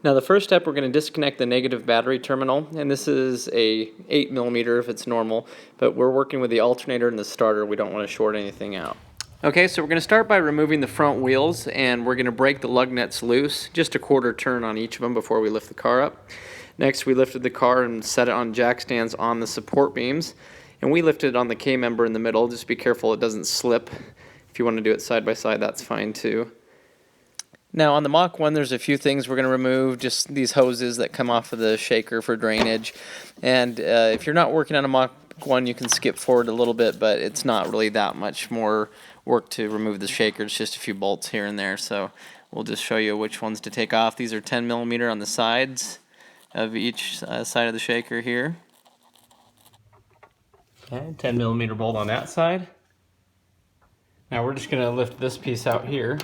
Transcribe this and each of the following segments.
Now the first step, we're going to disconnect the negative battery terminal, and this is a 8mm if it's normal, but we're working with the alternator and the starter. We don't want to short anything out. Okay, so we're going to start by removing the front wheels, and we're going to break the lug nuts loose, just a quarter turn on each of them before we lift the car up. Next, we lifted the car and set it on jack stands on the support beams, and we lifted it on the K-member in the middle. Just be careful it doesn't slip. If you want to do it side by side, that's fine too. Now on the Mach 1, there's a few things we're going to remove, just these hoses that come off of the shaker for drainage. And if you're not working on a Mach 1, you can skip forward a little bit, but it's not really that much more work to remove the shaker. It's just a few bolts here and there, so we'll just show you which ones to take off. These are 10mm on the sides of each side of the shaker here. Okay, 10mm bolt on that side. Now we're just going to lift this piece out here.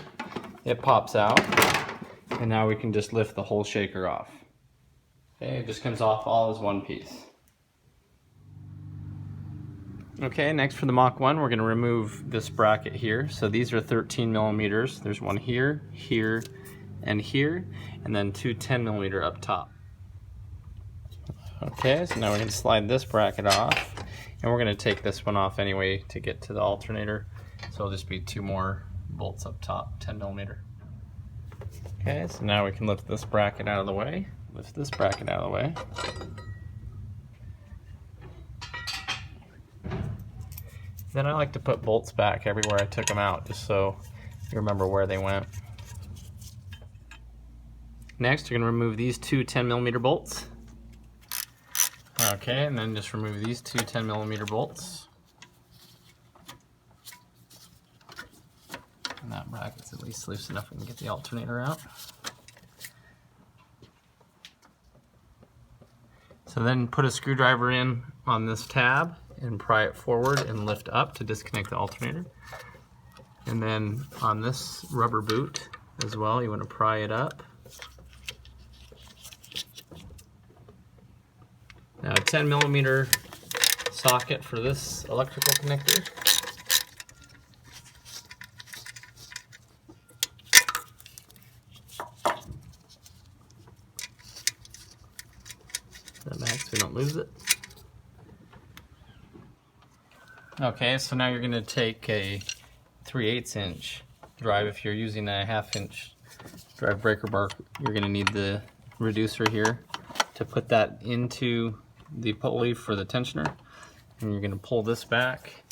It pops out, and now we can just lift the whole shaker off. Okay, it just comes off all as one piece. Okay, next for the Mach 1, we're going to remove this bracket here. So these are 13mm. There's one here, here, and here, and then two 10mm up top. Okay, so now we're going to slide this bracket off, and we're going to take this one off anyway to get to the alternator. So it'll just be two more bolts up top, 10mm. Okay, so now we can lift this bracket out of the way. Lift this bracket out of the way. Then I like to put bolts back everywhere I took them out, just so you remember where they went. Next, you're going to remove these two 10mm bolts. Okay, and then just remove these two 10mm bolts. And that bracket's at least loose enough we can get the alternator out. So then put a screwdriver in on this tab and pry it forward and lift up to disconnect the alternator. And then on this rubber boot as well, you want to pry it up. Now a 10mm socket for this electrical connector. That back so we don't lose it. Okay, so now you're going to take a 3/8 inch drive. If you're using a 1/2 inch drive breaker bar, you're going to need the reducer here to put that into the pulley for the tensioner. And you're going to pull this back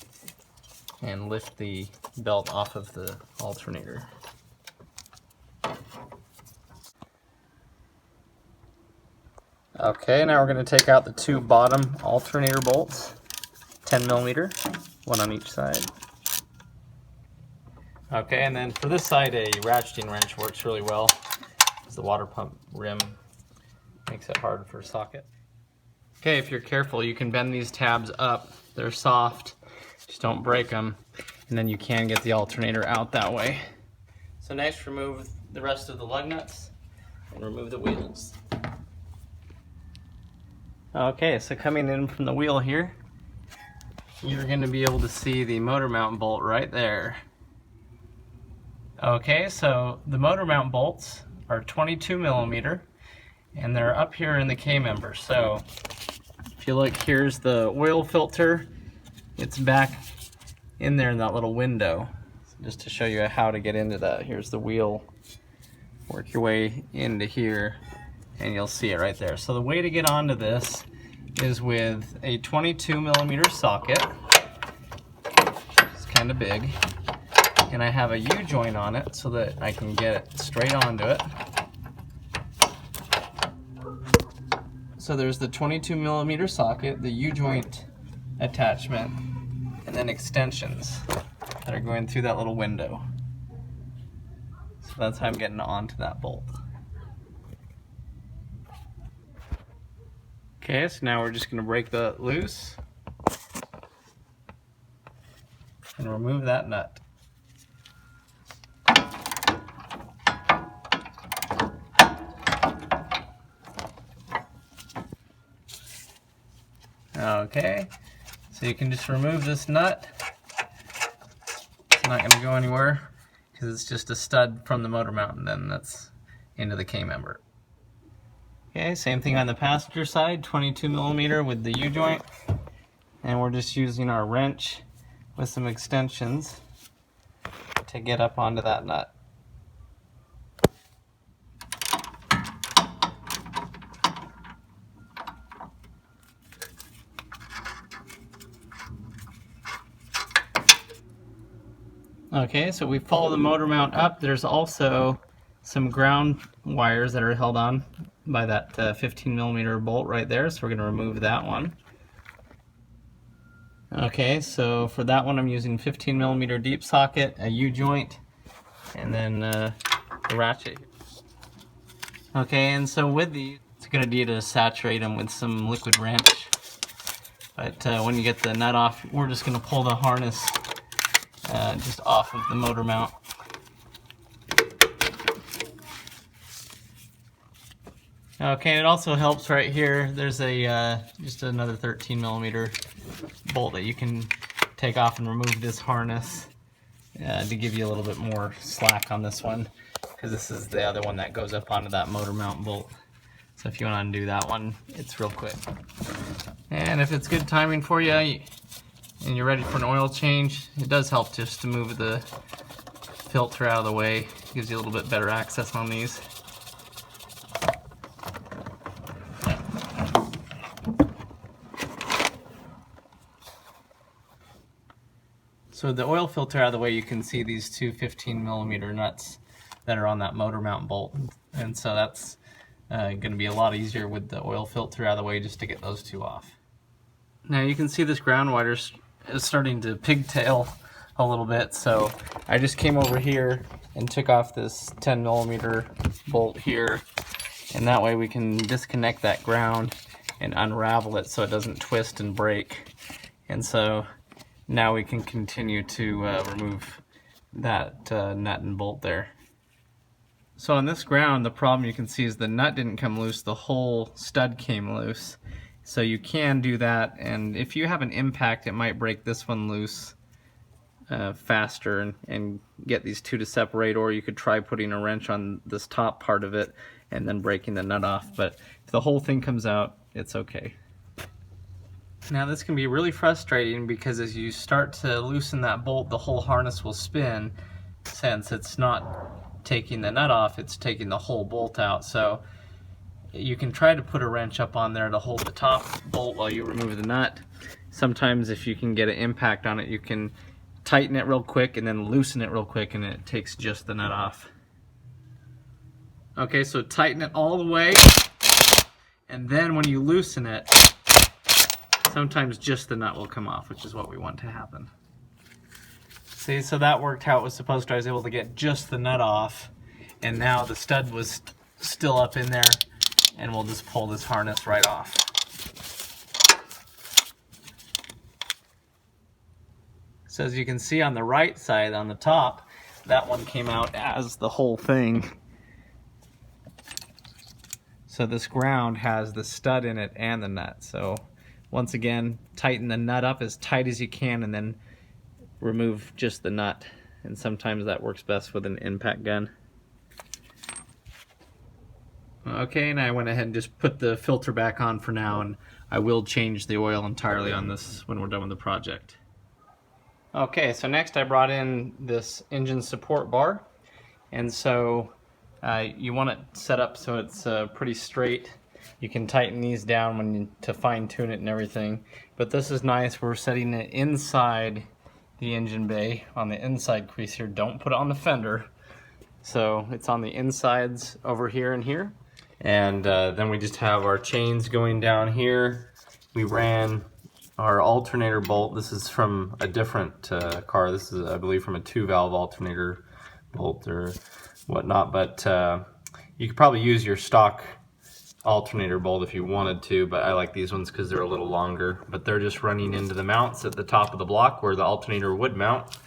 and lift the belt off of the alternator. Okay, now we're going to take out the two bottom alternator bolts, 10mm, one on each side. Okay, and then for this side, a ratcheting wrench works really well, because the water pump rim makes it hard for a socket. Okay, if you're careful, you can bend these tabs up. They're soft, just don't break them, and then you can get the alternator out that way. So next, remove the rest of the lug nuts and remove the wheels. Okay, so coming in from the wheel here, you're going to be able to see the motor mount bolt right there. Okay, so the motor mount bolts are 22mm, and they're up here in the K-member. So if you look, here's the oil filter. It's back in there in that little window. So just to show you how to get into that, here's the wheel. Work your way into here, and you'll see it right there. So the way to get onto this is with a 22mm socket. It's kind of big, and I have a U-joint on it so that I can get it straight onto it. So there's the 22mm socket, the U-joint attachment, and then extensions that are going through that little window. So that's how I'm getting onto that bolt. Okay, so now we're just going to break that loose and remove that nut. Okay, so you can just remove this nut. It's not going to go anywhere because it's just a stud from the motor mount, and then that's into the K-member. Okay, same thing on the passenger side, 22 millimeter with the U-joint. And we're just using our wrench with some extensions to get up onto that nut. Okay, so we follow the motor mount up. There's also some ground wires that are held on by that 15 millimeter bolt right there, so we're going to remove that one. Okay, so for that one I'm using 15 millimeter deep socket, a U-joint, and then a ratchet. Okay, and so with these, it's a good idea to saturate them with some liquid wrench. But when you get the nut off, we're just going to pull the harness just off of the motor mount. Okay, and it also helps right here. There's a just another 13 millimeter bolt that you can take off and remove this harness to give you a little bit more slack on this one, because this is the other one that goes up onto that motor mount bolt. So if you want to undo that one, it's real quick. And if it's good timing for you and you're ready for an oil change, it does help just to move the filter out of the way. It gives you a little bit better access on these. So the oil filter out of the way, you can see these two 15 millimeter nuts that are on that motor mount bolt. And so that's going to be a lot easier with the oil filter out of the way just to get those two off. Now you can see this ground wire is starting to pigtail a little bit, so I just came over here and took off this 10 millimeter bolt here, and that way we can disconnect that ground and unravel it so it doesn't twist and break. And so now we can continue to remove that nut and bolt there. So on this ground, the problem you can see is the nut didn't come loose, the whole stud came loose. So you can do that, and if you have an impact, it might break this one loose faster and get these two to separate, or you could try putting a wrench on this top part of it and then breaking the nut off. But if the whole thing comes out, it's okay. Now this can be really frustrating because as you start to loosen that bolt, the whole harness will spin, since it's not taking the nut off, it's taking the whole bolt out. So you can try to put a wrench up on there to hold the top bolt while you remove the nut. Sometimes if you can get an impact on it, you can tighten it real quick and then loosen it real quick, and it takes just the nut off. Okay, so tighten it all the way, and then when you loosen it, sometimes just the nut will come off, which is what we want to happen. See, so that worked how it was supposed to. I was able to get just the nut off, and now the stud was still up in there, and we'll just pull this harness right off. So as you can see on the right side, on the top, that one came out as the whole thing. So this ground has the stud in it and the nut. So once again, tighten the nut up as tight as you can and then remove just the nut. And sometimes that works best with an impact gun. Okay, and I went ahead and just put the filter back on for now, and I will change the oil entirely on this when we're done with the project. Okay, so next I brought in this engine support bar, and so you want it set up so it's pretty straight. You can tighten these down to fine tune it and everything, but this is nice. We're setting it inside the engine bay on the inside crease here. Don't put it on the fender. So it's on the insides over here and here. And then we just have our chains going down here. We ran our alternator bolt. This is from a different car. This is, I believe, from a 2-valve alternator bolt or whatnot. But you could probably use your stock alternator bolt if you wanted to, but I like these ones because they're a little longer. But they're just running into the mounts at the top of the block where the alternator would mount.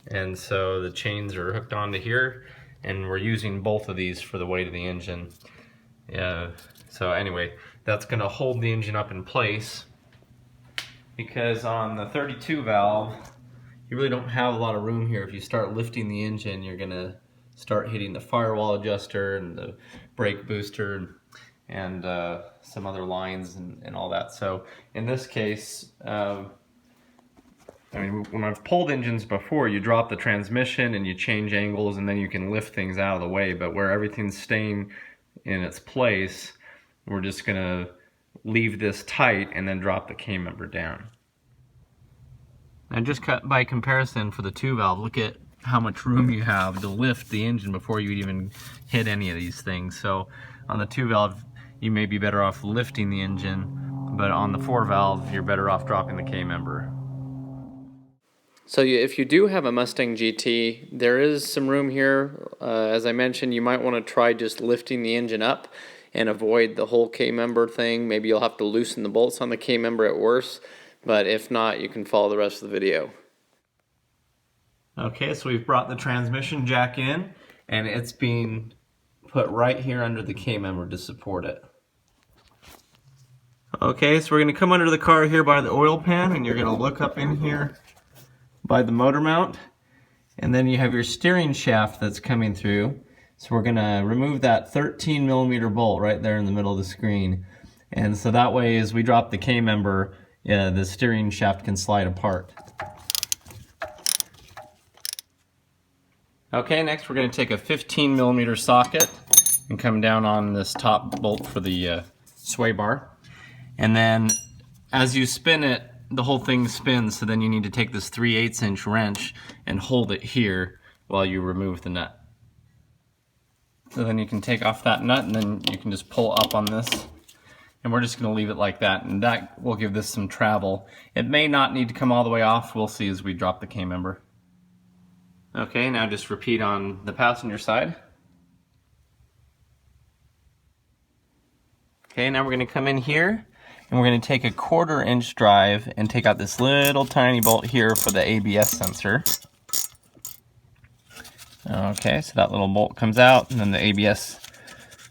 And so the chains are hooked onto here, and we're using both of these for the weight of the engine. So anyway, that's going to hold the engine up in place, because on the 32 valve you really don't have a lot of room here. If you start lifting the engine, you're going to start hitting the firewall adjuster and the brake booster, and some other lines and all that. So in this case, I mean, when I've pulled engines before, you drop the transmission and you change angles and then you can lift things out of the way, but where everything's staying in its place, we're just gonna leave this tight and then drop the K-member down. And just by comparison for the 2-valve, look at how much room you have to lift the engine before you even hit any of these things. So on the 2-valve, you may be better off lifting the engine, but on the 4-valve, you're better off dropping the K-member. So if you do have a Mustang GT, there is some room here. As I mentioned, you might want to try just lifting the engine up and avoid the whole K-member thing. Maybe you'll have to loosen the bolts on the K-member at worst, but if not, you can follow the rest of the video. Okay, so we've brought the transmission jack in, and it's being put right here under the K-member to support it. Okay, so we're going to come under the car here by the oil pan, and you're going to look up in here by the motor mount, and then you have your steering shaft that's coming through. So we're going to remove that 13mm bolt right there in the middle of the screen, and so that way as we drop the K-member, the steering shaft can slide apart. Okay, next we're going to take a 15mm socket and come down on this top bolt for the sway bar, and then as you spin it, the whole thing spins, so then you need to take this 3/8" wrench and hold it here while you remove the nut. So then you can take off that nut and then you can just pull up on this, and we're just going to leave it like that, and that will give this some travel. It may not need to come all the way off, we'll see as we drop the K-member. Okay, now just repeat on the passenger side. Okay, now we're going to come in here and we're going to take a 1/4" drive and take out this little tiny bolt here for the ABS sensor. Okay, so that little bolt comes out and then the ABS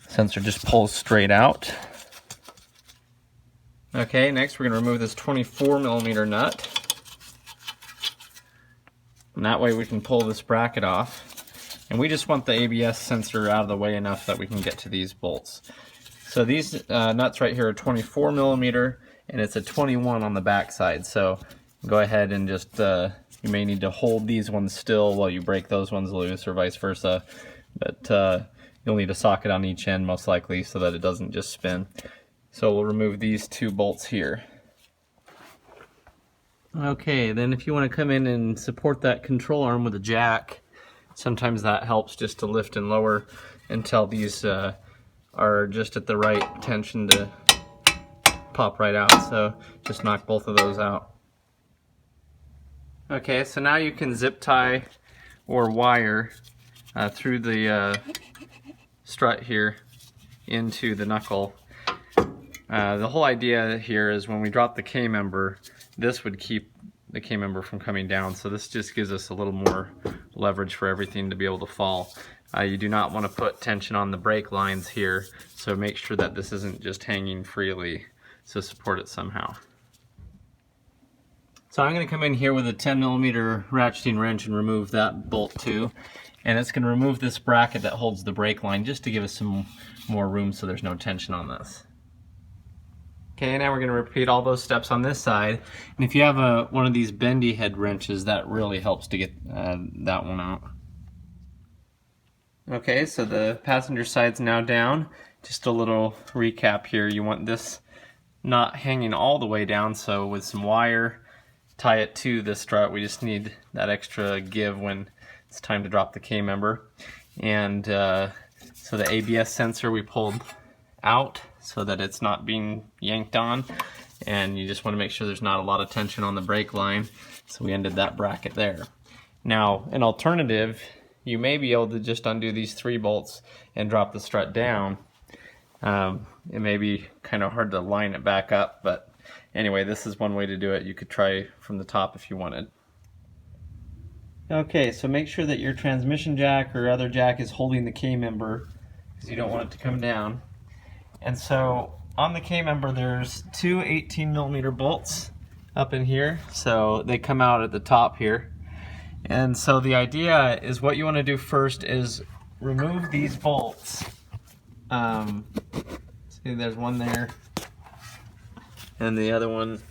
sensor just pulls straight out. Okay, next we're going to remove this 24mm nut. And that way we can pull this bracket off. And we just want the ABS sensor out of the way enough that we can get to these bolts. So these nuts right here are 24mm, and it's a 21 on the back side. So go ahead and just, you may need to hold these ones still while you break those ones loose, or vice versa. But you'll need a socket on each end most likely so that it doesn't just spin. So we'll remove these 2 bolts here. Okay, then if you want to come in and support that control arm with a jack, sometimes that helps just to lift and lower until these are just at the right tension to pop right out. So just knock both of those out. Okay, so now you can zip tie or wire through the strut here into the knuckle. The whole idea here is when we drop the K-member, this would keep the K-member from coming down, so this just gives us a little more leverage for everything to be able to fall. You do not want to put tension on the brake lines here, so make sure that this isn't just hanging freely, so support it somehow. So I'm going to come in here with a 10mm ratcheting wrench and remove that bolt too, and it's going to remove this bracket that holds the brake line just to give us some more room so there's no tension on this. Okay, now we're going to repeat all those steps on this side, and if you have one of these bendy head wrenches, that really helps to get that one out. Okay, so the passenger side's now down. Just a little recap here. You want this not hanging all the way down, so with some wire, tie it to the strut. We just need that extra give when it's time to drop the K-member. And so the ABS sensor we pulled out so that it's not being yanked on, and you just want to make sure there's not a lot of tension on the brake line, so we ended that bracket there. Now, an alternative, you may be able to just undo these 3 bolts and drop the strut down. It may be kind of hard to line it back up, but anyway, this is one way to do it. You could try from the top if you wanted. Okay, so make sure that your transmission jack or other jack is holding the K-member, because you don't want it to come down. And so on the K-member there's 2 18mm bolts up in here, so they come out at the top here. And so the idea is, what you want to do first is remove these bolts See, there's one there, and the other one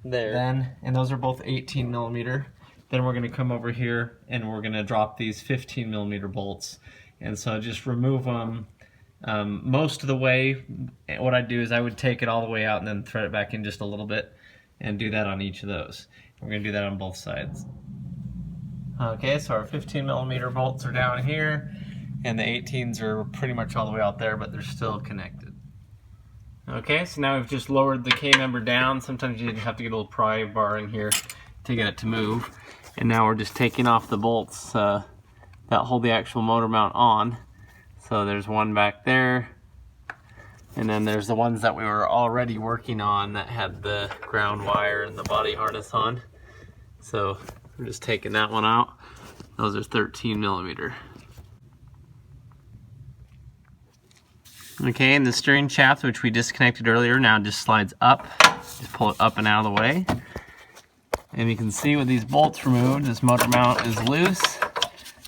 there. And those are both 18 millimeter. Then we're going to come over here and we're going to drop these 15 millimeter bolts. And so just remove them most of the way. What I'd do is I would take it all the way out and then thread it back in just a little bit and do that on each of those. We're going to do that on both sides. Okay, so our 15 millimeter bolts are down here and the 18s are pretty much all the way out there, but they're still connected. Okay, so now we've just lowered the K-member down. Sometimes you have to get a little pry bar in here to get it to move. And now we're just taking off the bolts that hold the actual motor mount on. So there's one back there, and then there's the ones that we were already working on that had the ground wire and the body harness on. So we're just taking that one out. Those are 13 millimeter. Okay, and the steering shaft, which we disconnected earlier, now just slides up. Just pull it up and out of the way. And you can see with these bolts removed, this motor mount is loose.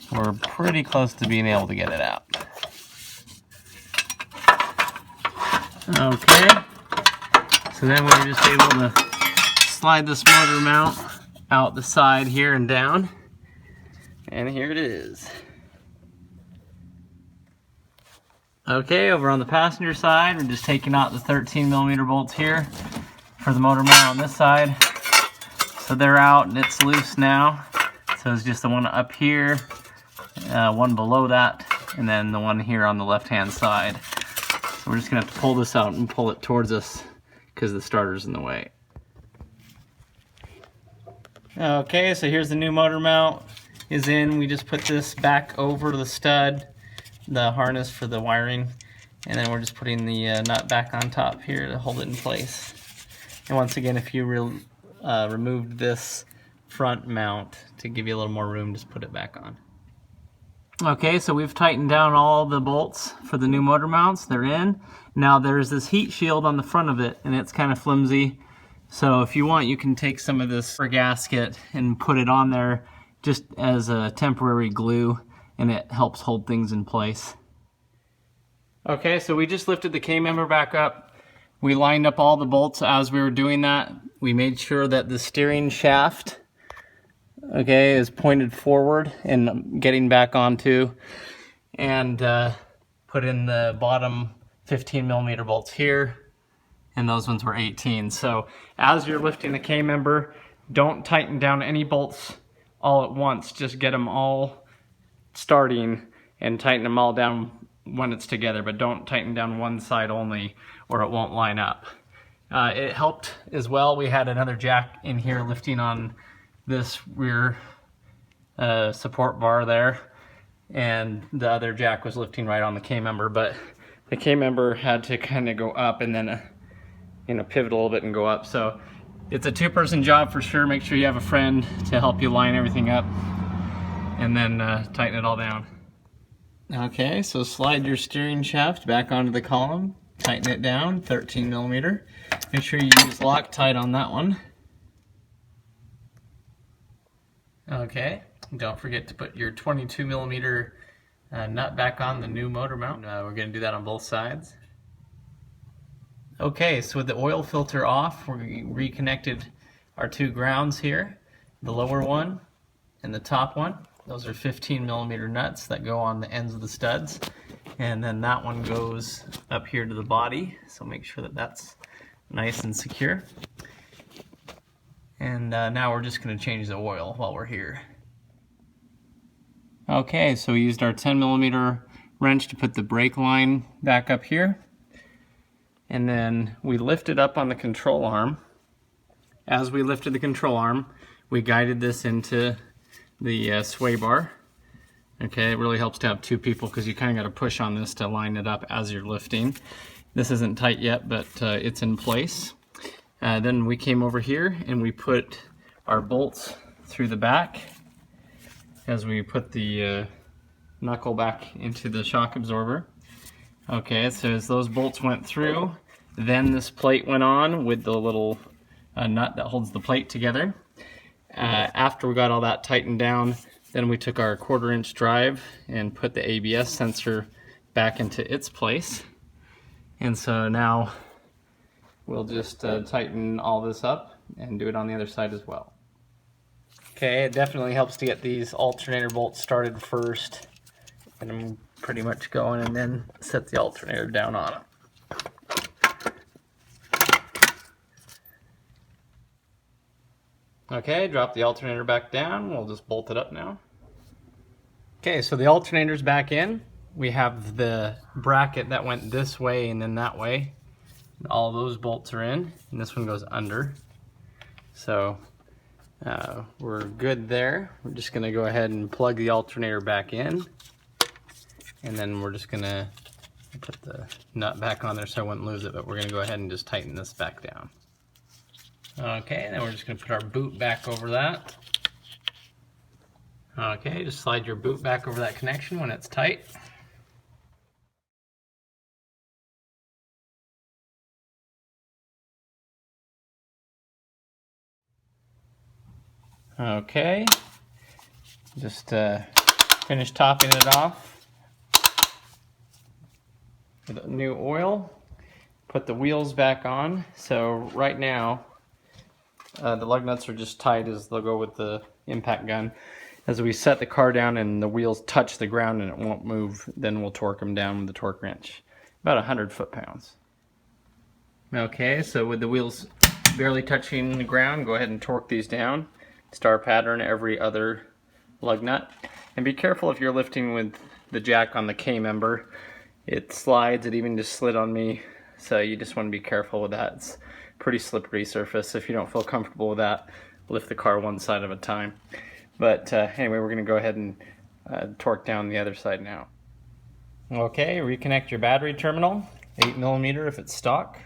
We're pretty close to being able to get it out. Okay, so then we're just able to slide this motor mount out the side here and down. And here it is. Okay, over on the passenger side, we're just taking out the 13 millimeter bolts here for the motor mount on this side. So they're out and it's loose now. So it's just the one up here, one below that, and then the one here on the left-hand side. So we're just gonna have to pull this out and pull it towards us because the starter's in the way. Okay, so here's the new motor mount is in. We just put this back over the stud, the harness for the wiring, and then we're just putting the nut back on top here to hold it in place. And once again, if you removed this front mount to give you a little more room, just put it back on. Okay, so we've tightened down all the bolts for the new motor mounts. They're in. Now there's this heat shield on the front of it, and it's kind of flimsy. So if you want, you can take some of this for gasket and put it on there just as a temporary glue, and it helps hold things in place. Okay, so we just lifted the K-member back up. We lined up all the bolts as we were doing that. We made sure that the steering shaft, okay, is pointed forward and getting back onto, and put in the bottom 15 millimeter bolts here, and those ones were 18. So as you're lifting the K-member, don't tighten down any bolts all at once. Just get them all starting and tighten them all down when it's together, but don't tighten down one side only or it won't line up. It helped as well. We had another jack in here lifting on this rear support bar there, and the other jack was lifting right on the K-member, but the K-member had to kind of go up and then pivot a little bit and go up. So it's a two-person job for sure. Make sure you have a friend to help you line everything up, and then tighten it all down. Okay, so slide your steering shaft back onto the column, tighten it down, 13 millimeter. Make sure you use Loctite on that one. Okay, don't forget to put your 22 millimeter nut back on the new motor mount. We're going to do that on both sides. Okay, so with the oil filter off, we reconnected our two grounds here, the lower one and the top one. Those are 15 millimeter nuts that go on the ends of the studs, and then that one goes up here to the body, so make sure that that's nice and secure. And now we're just going to change the oil while we're here. Okay, so we used our 10 millimeter wrench to put the brake line back up here, and then we lifted up on the control arm. As we lifted the control arm, we guided this into the sway bar. Okay, it really helps to have two people because you kind of got to push on this to line it up as you're lifting. This isn't tight yet, but it's in place. Then we came over here and we put our bolts through the back as we put the knuckle back into the shock absorber. Okay, so as those bolts went through, then this plate went on with the little nut that holds the plate together. After we got all that tightened down, then we took our 1/4 inch drive and put the ABS sensor back into its place. And so now we'll just tighten all this up and do it on the other side as well. Okay, it definitely helps to get these alternator bolts started first. And I'm pretty much going and then set the alternator down on it. Okay, drop the alternator back down. We'll just bolt it up now. Okay, so the alternator's back in. We have the bracket that went this way and then that way. All those bolts are in, and this one goes under. So we're good there. We're just gonna go ahead and plug the alternator back in. And then we're just gonna put the nut back on there so I wouldn't lose it, but we're gonna go ahead and just tighten this back down. Okay, then we're just going to put our boot back over that. Okay, just slide your boot back over that connection when it's tight. Okay, just finish topping it off with new oil. Put the wheels back on. So right now, the lug nuts are just tight as they'll go with the impact gun. As we set the car down and the wheels touch the ground and it won't move, then we'll torque them down with the torque wrench. About 100 foot-pounds. Okay, so with the wheels barely touching the ground, go ahead and torque these down. Star pattern every other lug nut. And be careful if you're lifting with the jack on the K-member. It slides, it even just slid on me. So you just want to be careful with that. It's pretty slippery surface. If you don't feel comfortable with that, lift the car one side at a time. But anyway, we're going to go ahead and torque down the other side now. Okay, reconnect your battery terminal, 8mm if it's stock.